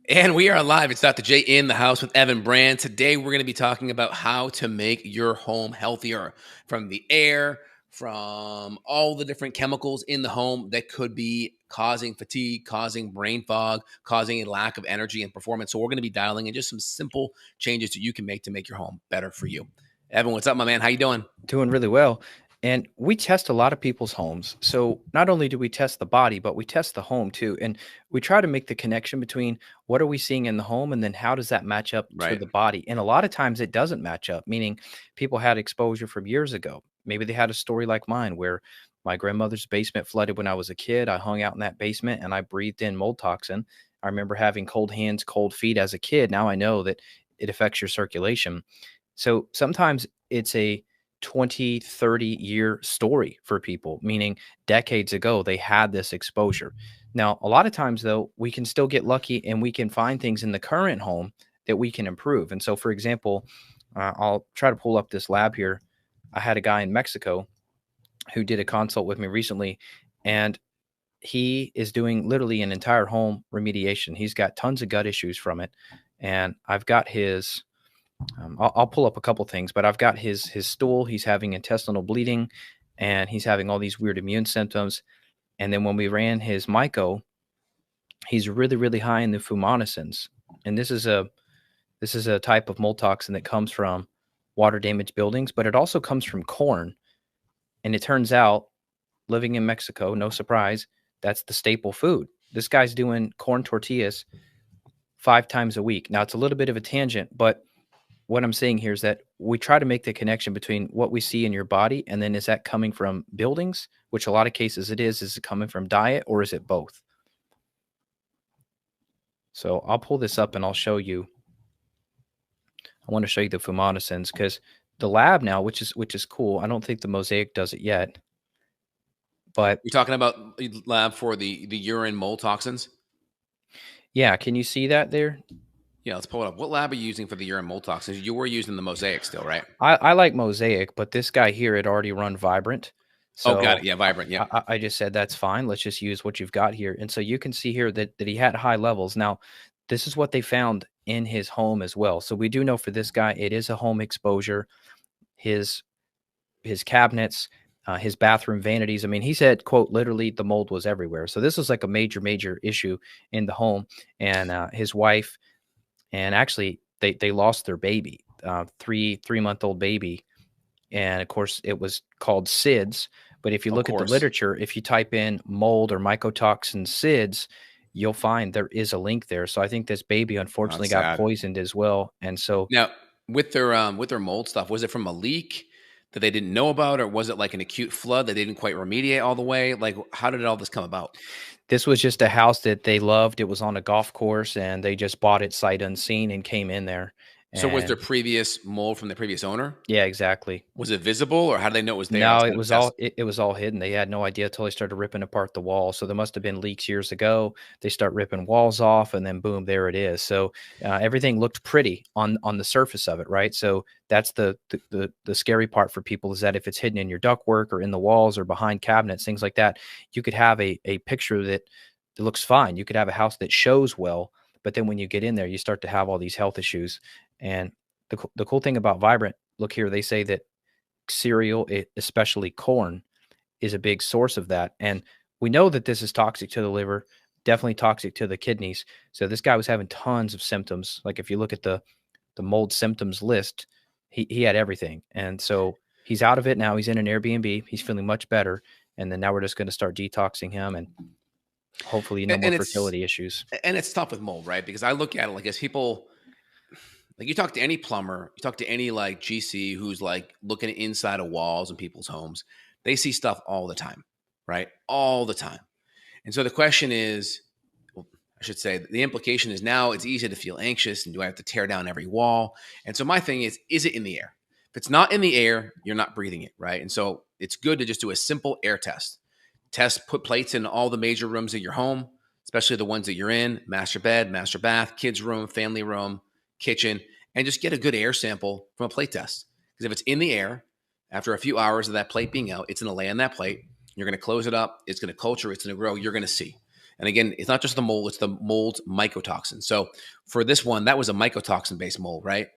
And we are live. It's Dr. J in the house with Evan Brand. Today, we're going to be talking about how to make your home healthier from the air, from all the different chemicals in the home that could be causing fatigue, causing brain fog, causing a lack of energy and performance. So, we're going to be dialing in just some simple changes that you can make your home better for you. Evan, what's up, my man? How you doing? Doing really well. And we test a lot of people's homes. So not only do we test the body, but we test the home too. And we try to make the connection between what are we seeing in the home and then how does that match up to Right. the body? And a lot of times it doesn't match up, meaning people had exposure from years ago. Maybe they had a story like mine where my grandmother's basement flooded when I was a kid. I hung out in that basement and I breathed in mold toxin. I remember having cold hands, cold feet as a kid. Now I know that it affects your circulation. So sometimes it's a 20, 30-year story for people, meaning decades ago they had this exposure. Now, a lot of times though, we can still get lucky and we can find things in the current home that we can improve. And so, for example, I'll try to pull up this lab here. I had a guy in Mexico who did a consult with me recently, and he is doing literally an entire home remediation. He's got tons of gut issues from it. And I've got his I'll pull up a couple things, but I've got his stool. He's having intestinal bleeding, and he's having all these weird immune symptoms. And then when we ran his myco, he's really really high in the fumonisin, and this is a type of mold toxin that comes from water damaged buildings, but it also comes from corn. And it turns out, living in Mexico, no surprise, that's the staple food. This guy's doing corn tortillas 5 times a week. Now it's a little bit of a tangent, but what I'm saying here is that we try to make the connection between what we see in your body and then is that coming from buildings, which a lot of cases it is it coming from diet or is it both? So I'll pull this up and I'll show you. I want to show you the fumonisins because the lab now, which is cool. I don't think the Mosaic does it yet, but You're talking about the lab for the urine mold toxins? yeah, can you see that there? Yeah, let's pull it up. What lab are you using for the urine mold toxins? You were using the Mosaic still, right? I like Mosaic, but this guy here had already run Vibrant. Oh, got it. So Yeah, Vibrant. Yep. I just said that's fine. Let's just use what you've got here. And so you can see here that he had high levels. Now, this is what they found in his home as well. So we do know for this guy, it is a home exposure. His his cabinets, his bathroom vanities. I mean, he said, "quote literally the mold was everywhere." So this was like a major issue in the home. And his wife, and actually they lost their baby, three-month old baby, and of course it was called SIDS. But if you Of look at the course. literature, if you type in mold or mycotoxin SIDS, you'll find there is a link there. So I think this baby Oh, unfortunately that's got sad. poisoned as well. And so Now, with their mold stuff, was it from a leak that they didn't know about, or was it like an acute flood that they didn't quite remediate all the way? Like, how did all this come about? this was just a house that they loved. It was on a golf course and they just bought it sight unseen and came in there. So, was there And previous mold from the previous owner? yeah, exactly. Was it visible, or how did they know it was there No, outside it of a was test? all hidden. They had no idea until they started ripping apart the wall. So there must have been leaks years ago. They start ripping walls off, and then boom, there it is. So everything looked pretty on the surface of it, right? So that's the scary part for people is that if it's hidden in your ductwork or in the walls or behind cabinets, things like that, you could have a picture that looks fine. You could have a house that shows well, but then when you get in there, you start to have all these health issues. And the cool thing about Vibrant, look here, they say that cereal, especially corn, is a big source of that. And we know that this is toxic to the liver, definitely toxic to the kidneys. So this guy was having tons of symptoms. Like if you look at the mold symptoms list, he had everything. And so he's out of it now. He's in an Airbnb. He's feeling much better. And then now we're just going to start detoxing him and hopefully no more And fertility issues. it's tough with mold, right? Because I look at it like as people, like you talk to any plumber, you talk to any like GC who's like looking inside of walls in people's homes, they see stuff all the time, right? All the time. And so the question is, well, I should say, the implication is now it's easy to feel anxious and do I have to tear down every wall? And so my thing is it in the air? If it's not in the air, you're not breathing it, right? And so it's good to just do a simple air test. Put plates in all the major rooms of your home, especially the ones that you're in: master bed, master bath, kids' room, family room, kitchen, and just get a good air sample from a plate test. Because if it's in the air, after a few hours of that plate being out, it's going to lay on that plate. You're going to close it up. It's going to culture. It's going to grow. You're going to see. And again, it's not just the mold, it's the mold mycotoxin. So for this one, that was a mycotoxin based mold, right?